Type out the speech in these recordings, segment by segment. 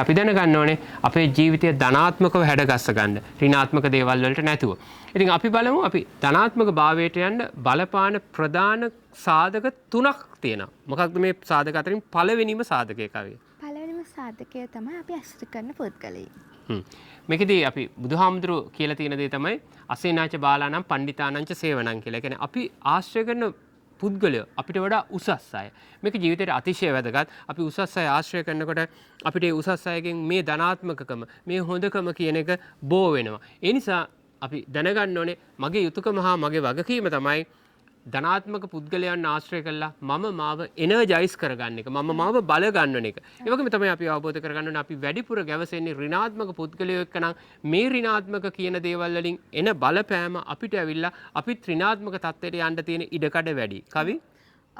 අපි දැනගන්න ඕනේ අපේ ජීවිතය ධනාත්මකව හැඩගස්ස ගන්න. ඍණාත්මක දේවල් වලට නැතුව. ඉතින් අපි බලමු අපි ධනාත්මක භාවයට යන්න බලපාන ප්‍රධාන සාධක තුනක් තියෙනවා. මොකක්ද මේ සාධක අතරින් පළවෙනිම සාධකය කවිය? පළවෙනිම සාධකය තමයි අපි ඇසුරු කරන පුද්ගලයන්. මේකදී අපි බුදුහාමුදුරුවෝ කියලා තියෙන දේ තමයි අසේනාච බාලානම් පණ්ඩිතානංච සේවනං කියලා. ඒ කියන්නේ අපි ආශ්‍රය කරන පුද්ගලයෝ අපිට වඩා උසස් අය. මේක ජීවිතේට අතිශය වැදගත්. අපි උසස් අය ආශ්‍රය කරනකොට අපිට ඒ උසස් අයගෙන් මේ ධනාත්මකකම, මේ හොඳකම කියන එක බෝ වෙනවා. ඒ නිසා අපි දැනගන්න ඕනේ මගේ යුතුයකම හා මගේ වගකීම තමයි ධනාත්මක පුද්ගලයන් ආශ්‍රය කළා මම මාව එනර්ජයිස් කරගන්න එක. මම මාව බල ගන්නන එක. ඒ වගේම තමයි අපි අවබෝධ කරගන්න ඕනේ අපි වැඩිපුර ගැවසෙන්නේ ඍණාත්මක පුද්ගලයෝ එක්කනම් මේ ඍණාත්මක කියන දේවල් වලින් එන බලපෑම අපිට ඇවිල්ලා අපිත් ඍණාත්මක තත්ත්වයට යන්න තියෙන ඉඩකඩ වැඩි. කවි?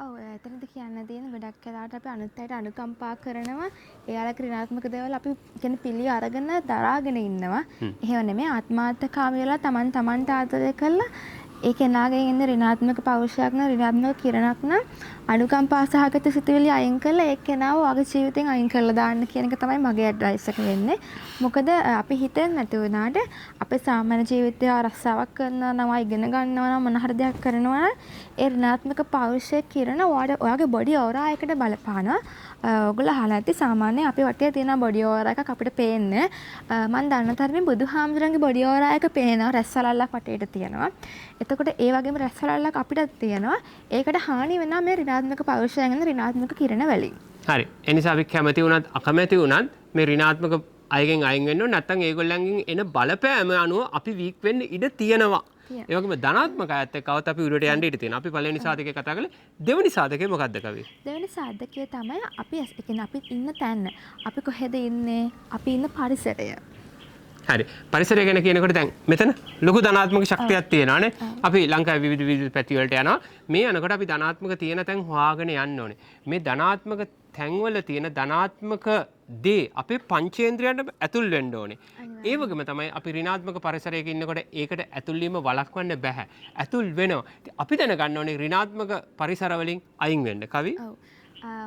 ඔව් එතනද කියන්න තියෙන ගොඩක් වෙලාවට අපි අනිත් අයට අනුකම්පා කරනවා. එයාලගේ ඍණාත්මක දේවල් අපි කියන්නේ පිළි අරගෙන දරාගෙන ඉන්නවා. එහෙම නෙමෙයි ආත්මාර්ථකාමී වෙලා තමන්ට ආදරය කළා ඒ කෙනාගෙන් එන ඍණාත්මක පෞරුෂයක් නම් ඍණාත්මක කිරණක් නම් අනුකම්පා සහගත සිතුවිලි අයින් කරලා ඒ කෙනාව වගේ ජීවිතෙන් අයින් කරලා දාන්න කියන එක තමයි මගේ ඇඩ්වයිස් එක වෙන්නේ. මොකද අපි හිතෙන් නැති වුණාට අපේ සාමාන්‍ය ජීවිතය රස්සාවක් කරනවා ඉගෙන ගන්නවා නම් මොන හරි දෙයක් කරනවා නම් ඒ ඍණාත්මක පෞරුෂයේ කිරණ ඔයාගේ බොඩි ඕරා එකට බලපානවා. ඔයගොල්ලෝ අහලා ඇති සාමාන්‍යයෙන් අපේ වටේ තියෙන බොඩි ඕරා එකක් අපිට පේන්නේ. මම දන්න තරමින් බුදුහාමුදුරන්ගේ බොඩි ඕරා එක පේනවා රැස්සලල්ලක් වටේට තියෙනවා. එතකොට ඒ වගේම රැස්සලල්ලක් අපිටත් තියෙනවා. ඒකට හානි වෙනවා මේ ඍණාත්මක පෞරුෂයෙන් එන ඍණාත්මක කිරණ වලින්. හරි. ඒ නිසා අපි කැමති වුණත් අකමැති වුණත් මේ ඍණාත්මක අයගෙන් අයින් වෙන්න ඕන නැත්නම් ඒගොල්ලන්ගෙන් එන බලපෑම අනුව අපි වීක් වෙන්න ඉඩ තියෙනවා. ඒ වගේම ධනාත්මක අයත් එක්කවත් අපි උඩට යන්න ඉඩ තියෙනවා. අපි පළවෙනි සාධකේ කතා කළේ දෙවෙනි සාධකේ මොකක්ද කවි? දෙවෙනි සාධකය තමයි අපි ඉන්න තැන. අපි කොහෙද ඉන්නේ? අපි ඉන්න පරිසරය. හරි. පරිසරය ගැන කියනකොට දැන් මෙතන ලොකු ධනාත්මක ශක්තියක් තියෙනවානේ. අපි ලංකාවේ විවිධ පැති වලට යනවා. මේ යනකොට අපි ධනාත්මක තියෙන තැන් හොයාගෙන යන්න ඕනේ. මේ ධනාත්මක තැන්වල තියෙන ධනාත්මක දේ අපේ පංචේන්ද්‍රයන්ට ඇතුල් වෙන්න ඕනේ. ඒ වගේම තමයි අපි ඍණාත්මක පරිසරයක ඉන්නකොට ඒකට ඇතුල් වීම වළක්වන්න බෑ. ඇතුල් වෙනවා. අපි දැනගන්න ඕනේ ඍණාත්මක පරිසර වලින් අයින් වෙන්න. කවි? ඔව්.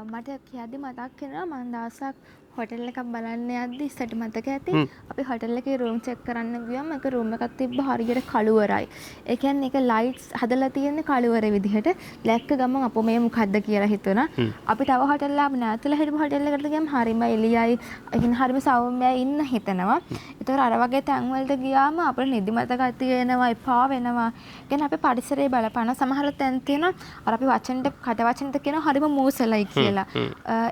මට කියද්දි මතක් වෙනවා මම දවසක් හොටෙල් එකක් බලන්න යද්දි ඉස්සට මතක ඇති අපි හොටෙල් එකේ රූම් චෙක් කරන්න ගියාම එක රූම් එකක් තිබ්බ හරියට කළුවරයි. ඒ කියන්නේ ඒක ලයිට්ස් හදලා තියෙන්නේ කළුවර විදිහට. දැක්ක ගමන් අපෝ මේ මොකද්ද කියලා හිතුණා. අපි තව හොටෙල් එකක් නැතුලා හිටපු හොටෙල් එකකට ගියාම හරිම එළියයි. ඒ කියන්නේ හරිම සෞම්‍යයි ඉන්න හිතනවා. ඒතකොට අර වගේ තැන් වලට ගියාම අපිට නිදිමත ගතිය එනවා, එපා වෙනවා. කියන්නේ අපේ පරිසරයේ බලපාන සමහර තැන් තියෙනවා. අර අපි කට වචනෙට කියනවා හරිම මූසලයි කියලා.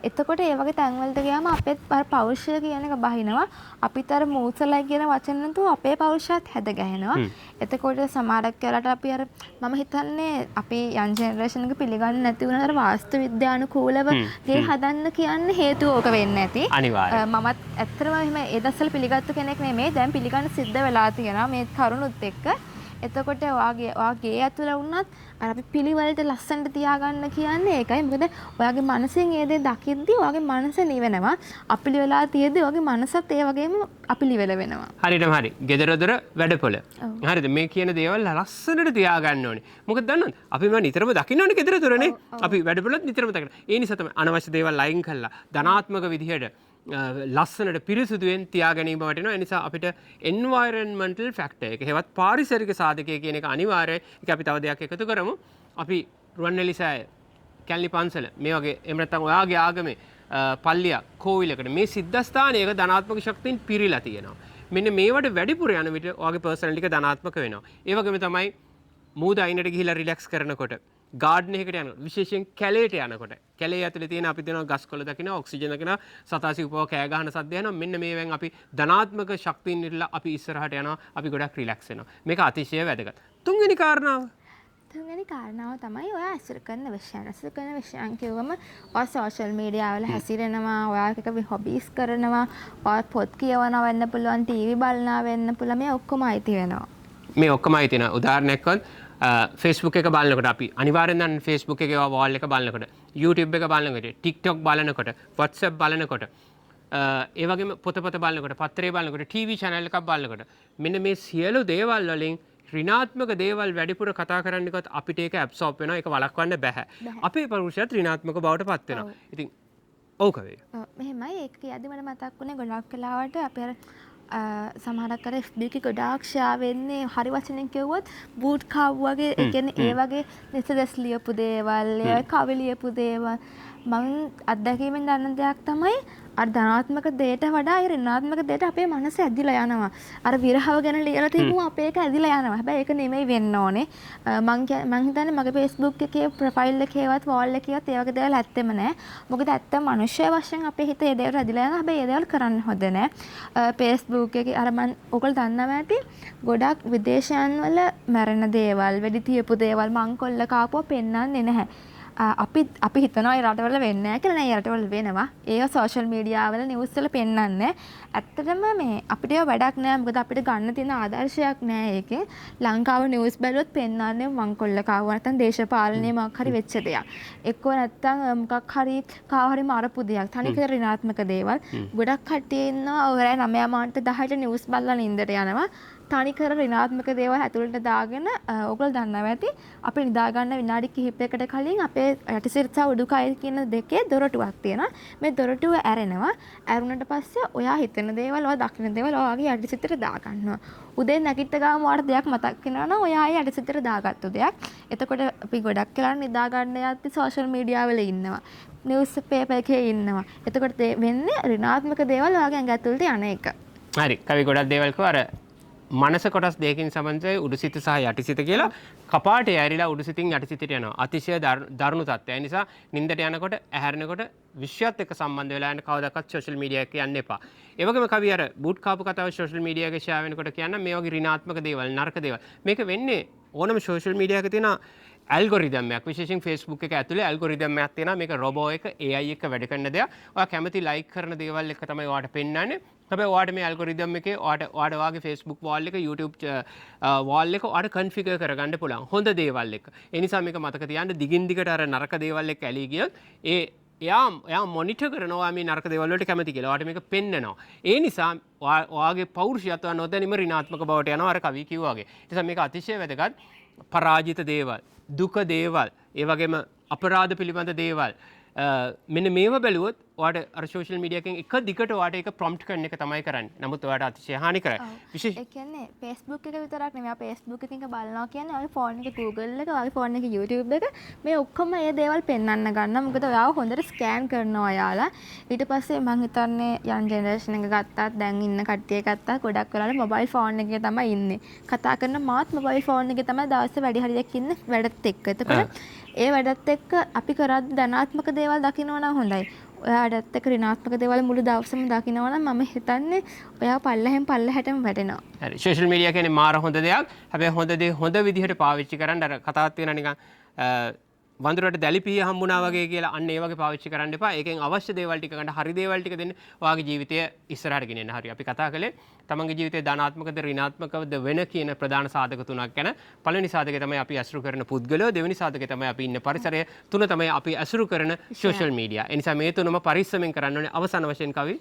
එතකොට ඒ වගේ තැන් වලට ගියාම අපේ පෞරුෂය කියන එක බහිනවා. අපිට අර මූසලයි කියන වචන නැතුව අපේ පෞරුෂයත් හැද ගැහෙනවා. එතකොට සමහරක් කරලා අපි අර මම හිතන්නේ අපේ යන් ජෙනරේෂන් එක පිළිගන්නේ නැති වුණා අර වාස්තු විද්‍යානුකූලව ගේ හදන්න කියන්නේ හේතුව ඕක වෙන්නේ නැති. අනිවාර්යයෙන්. මමත් ඇත්තටම එහෙම ඒ දවස්වල පිළිගත්තු කෙනෙක් නෙමෙයි. දැන් පිළිගන්න සිද්ධ වෙලා තියෙනවා මේ කරුණුත් එක්ක. එතකොට ඔයාගේ ඇතුළ වුණත් අර අපි පිළිවෙලට ලස්සනට තියාගන්න කියන්නේ ඒකයි. මොකද ඔයාගේ මනසෙන් ඒ දේ දකිද්දි ඔයාගේ මනස නිවෙනවා. අපිලිවෙලා තියෙද්දි ඔයාගේ මනසත් ඒ වගේම අපිලිවෙල වෙනවා. හරියටම හරි. gedara වැඩපොළ. හරිද? මේ කියන දේවල් ලස්සනට තියාගන්න ඕනේ. මොකද දන්නවද? අපි නිතරම දකින්න ඕනේ gedara අපි වැඩපොළත් නිතරම දකින්න. ඒ නිසා තමයි අනවශ්‍ය දේවල් අයින් කළා. ධනාත්මක විදිහට ලස්සනට පිරිසුදුවෙන් තියා ගැනීම වටිනවා. ඒ නිසා අපිට එන්වයරන්මන්ටල් ෆැක්ටර් එක හෙවත් පාරිසරික සාධකය කියන එක අනිවාර්යයි. ඒක අපි තව දෙයක් එකතු කරමු. අපි රුවන්වැලි සෑය, කැලණි පන්සල මේ වගේ එහෙම නැත්නම් ඔයාගේ ආගමේ පල්ලියක්, කෝවිලකට මේ සිද්ධාස්ථානයක ධනාත්මක ශක්තියින් පිරීලා තියෙනවා. මෙන්න මේවට වැඩිපුර යන විට ඔයාගේ පර්සනැලිටි එක ධනාත්මක වෙනවා. ඒ වගේම තමයි මූද අයිනට ගිහිලා රිලැක්ස් කරනකොට ගාඩන් එකකට යනකොට විශේෂයෙන් කැලේට යනකොට කැලේ ඇතුලේ තියෙන අපි දෙනවා ගස් කොළ දකිනවා ඔක්සිජන් දකිනවා සතාසි උපව කෑ ගහන සද්ද යනවා මෙන්න මේවෙන් අපි ධනාත්මක ශක්තියින් ඉරලා අපි ඉස්සරහට යනවා අපි ගොඩක් රිලැක්ස් වෙනවා මේක අතිශය වැදගත් තුන්වෙනි කාරණාව තමයි ඔයා ඇසුරු කරන විෂයන් කියවම ඔයා සෝෂල් මීඩියා වල හැසිරෙනවා ඔයාගේ හොබීස් කරනවා ඔයා පොත් කියවනවා වෙන්න පුළුවන් ටීවී බලනවා වෙන්න පුළුවන් මේ ඔක්කොම අයිති වෙනවා මේ ඔක්කොම අයිති වෙනවා උදාහරණයක් Facebook එක බලනකොට අපි අනිවාර්යෙන් නම් Facebook එකේ වෝල් එක බලනකොට YouTube එක බලනකොට TikTok බලනකොට WhatsApp බලනකොට ඒ වගේම පොතපත බලනකොට පත්තරේ බලනකොට TV channel එකක් බලනකොට මෙන්න මේ සියලු දේවල් වලින් ඍණාත්මක දේවල් වැඩිපුර කතා කරන්නකොත් අපිට ඒක ඇබ්සෝබ් වෙනවා ඒක වළක්වන්න බෑ අපේ පෞරුෂයත් ඍණාත්මක බවට පත් වෙනවා ඉතින් ඔව් කවි. මෙහෙමයි ඒක කියද්දි මට මතක් වුණේ ගොඩක් වෙලාවට අපි අර සමහරක් අර FB එකේ ගොඩාක් ෂෙයා වෙන්නේ හරි වචනෙන් කිව්වොත් බූට් කාව් වගේ ඒ කියන්නේ ඒ වගේ නිසදස් ලියපු දේවල් ඒ කවි ලියපු දේවල් මම අත්දැකීමෙන් දන්න දෙයක් තමයි අර ධනාත්මක දෙයට වඩා ඒ ඍණාත්මක දෙයට අපේ මනස ඇදිලා යනවා. අර විරහව ගැන ලියලා තිබුණා අපේ ඒක ඇදිලා යනවා. හැබැයි ඒක නෙමෙයි වෙන්න ඕනේ. මං හිතන්නේ මගේ Facebook එකේ ප්‍රොෆයිල් එකේවත් වෝල් එකේවත් ඒ වගේ දේවල් ඇත්තෙම නැහැ. මොකද ඇත්තම මනුෂ්‍ය වශයෙන් අපේ හිත ඒ දේවල් ඇදිලා යනවා. හැබැයි ඒ දේවල් කරන්න හොඳ නැහැ. Facebook එකේ අර මං ඔයගොල්ලෝ දන්නවා ඇති ගොඩක් විදේශයන් වල මැරෙන දේවල්, වෙඩි තියපු දේවල් මංකොල්ල කාපුවා පෙන්වන්නේ නැහැ. අපි හිතනවා ඒ රටවල වෙන්නේ නැහැ කියලා. නෑ ඒ රටවල වෙනවා. ඒක සෝෂල් මීඩියා වල නිවුස් වල පෙන්වන්නේ. ඇත්තටම මේ අපිට ඒව වැඩක් නෑ. මොකද අපිට ගන්න තියෙන ආදර්ශයක් නෑ ඒකේ. ලංකාව නිවුස් බැලුවොත් පෙන්වන්නේ මංකොල්ල කාව නැත්නම් දේශපාලනයේ මොකක් හරි වෙච්ච දෙයක්. එක්කෝ නැත්නම් මොකක් හරි කාව හරි මරපු දෙයක්. තනිකර ඍණාත්මක දේවල්. ගොඩක් කට්ටිය ඉන්නවා ඔය 9 මාන්ට 10ට නිවුස් බලලා නින්දට යනවා. තනිකර ඍණාත්මක දේවල් ඇතුළට දාගෙන ඔයගොල්ලෝ දන්නවා ඇති අපි නිදා ගන්න විනාඩි කිහිපයකට කලින් අපේ යටිසිත සහ උඩුකය කියන දෙකේ දොරටුවක් තියෙනවා. මේ දොරටුව ඇරෙනවා. ඇරුණට පස්සේ ඔයා හිතන දේවල් ඔයා දකින දේවල් ඔයාගේ යටිසිතට දාගන්නවා. උදේ නැගිට ගාම ඔයාලට දෙයක් මතක් වෙනවා නම් ඔයා ඒ යටිසිතට දාගත්තු දෙයක්. එතකොට අපි ගොඩක් වෙලා නිදා ගන්න යද්දි සෝෂල් මීඩියා වල ඉන්නවා. නිවුස් පේපර් එකේ ඉන්නවා. එතකොට වෙන්නේ ඍණාත්මක දේවල් ඔයාගේ ඇඟ ඇතුළට යන එක. හරි. කවි ගොඩක් දේවල් කිව්වා අර මනස කොටස් දෙකකින් සමන්විතයි උඩුසිත සහ යටිසිත කියලා කපාටේ ඇරිලා උඩුසිතින් යටිසිතට යනවා. අතිශය දරුණු තත්ත්වය. ඒ නිසා නිින්දට යනකොට ඇහැරෙනකොට විශ්වයත් එක්ක සම්බන්ධ වෙලා යන කවදාකවත් සෝෂල් මීඩියා එකේ යන්න එපා. ඒ වගේම කවි අර බූට් කාපු කතාව සෝෂල් මීඩියා එකේ ෂෙයා වෙනකොට කියන්න මේ වගේ ඍණාත්මක දේවල් නරක දේවල්. මේක වෙන්නේ ඕනම සෝෂල් මීඩියා එකේ තියෙන ඇල්ගොරිදම් එකක්. විශේෂයෙන් Facebook එක ඇතුලේ ඇල්ගොරිදම් එකක් තියෙනවා. මේක රොබෝ එක AI එක වැඩ කරන දෙයක්. ඔයා කැමති ලයික් කරන දේවල් එක තමයි ඔයාට පෙන්වන්නේ. හැබැයි ඔයාට මේ ඇල්ගොරිදම් එකේ ඔයාට වාගේ Facebook wall එක YouTube wall එක ඔයාට configure කරගන්න පුළුවන්. හොඳ දේවල් එක. ඒ නිසා මේක මතක තියාගන්න දිගින් දිගට අර නරක දේවල් එක්ක ඇලී ගියොත් එයා මොනිටර් කරනවා මේ නරක දේවල් වලට කැමති කියලා. ඔයාට මේක පෙන්නනවා. ඒ නිසා ඔයාගේ පෞරුෂයත්ව නොදැනීම ඍණාත්මක බවට යනවා අර කවි කිව්වා වගේ. ඒ නිසා මේක අතිශය වැදගත්. පරාජිත දේවල්, දුක දේවල්, ඒ වගේම අපරාධ පිළිබඳ දේවල් මෙන්න මේව බැලුවොත් ඔයාට අර සෝෂල් මීඩියා එකෙන් එක දිගට ඔයාට ඒක ප්‍රොම්ප්ට් කරන එක තමයි කරන්නේ. නමුත් ඔයාට අතිශය හානිකරයි. විශේෂ ඒ කියන්නේ Facebook එක විතරක් නෙමෙයි. අපි Facebook එකකින් බලනවා කියන්නේ ඔයාගේ ෆෝන් එකේ Google එක, ඔයාගේ ෆෝන් එකේ YouTube එක මේ ඔක්කොම මේ දේවල් පෙන්වන්න ගන්නවා. මොකද ඔයාව හොඳට ස්කෑන් කරනවා ඔයාලා. ඊට පස්සේ මම හිතන්නේ යන් ජෙනරේෂන් එක ගත්තාත් දැන් ඉන්න කට්ටිය ගත්තාත් ගොඩක් වෙලාවට මොබයිල් ෆෝන් එකේ තමයි ඉන්නේ. කතා කරන මාත් මොබයිල් ෆෝන් එකේ තමයි දවසේ වැඩි හරියක් ඉන්නේ වැඩත් එක්ක. එතකොට ඒ වැඩත් එක්ක අපි කරද්දී ධනාත්මක දේවල් දකිනවා නම් හොඳයි. ඔයාටත් එක්ක ඍණාත්මක දේවල් මුළු දවසම දකිනවා නම් මම හිතන්නේ ඔයා පල්ලෙහැටම වැටෙනවා. හරි. සෝෂල් මීඩියා කියන්නේ මාර හොඳ දෙයක්. හැබැයි හොඳ දේ හොඳ විදිහට පාවිච්චි කරන්න අර කතාවක් තියෙනවා නිකන් වඳුරට දැලිපිය හම්බුණා වගේ කියලා අන්න ඒ වගේ පාවිච්චි කරන්න එපා. ඒකෙන් අවශ්‍ය දේවල් ටික ගන්න හරි දේවල් ටික දෙන්න ඔයාගේ ජීවිතය ඉස්සරහට ගෙනියන්න. හරි. අපි කතා කළේ තමන්ගේ ජීවිතේ ධනාත්මකද ඍණාත්මකද වෙන කියන ප්‍රධාන සාධක තුනක් ගැන. පළවෙනි සාධකය තමයි අපි අසුරු කරන පුද්ගලයෝ, දෙවෙනි සාධකය තමයි අපි ඉන්න පරිසරය, තුන තමයි අපි අසුරු කරන සෝෂල් මීඩියා. ඒ නිසා මේ තුනම පරිස්සමෙන් කරන්න ඕනේ. අවසාන වශයෙන් කවි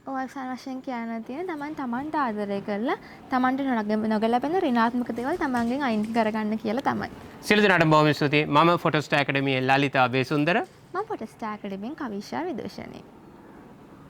අවසාන වශයෙන් කියන්න තියෙන තමන්ට ආදරය කරලා තමන්ට නොගැලපෙන ඍණාත්මක දේවල් තමන්ගෙන් අයින් කරගන්න කියලා තමයි. සියලු දෙනාටම බොහොම ස්තුතියි. මම ෆොටෝස්ටා ඇකඩමියේ ලලිතා බේසුන්දර. මම ෆොටෝස්ටා ඇකඩමියෙන් කවිෂා විදූෂණී.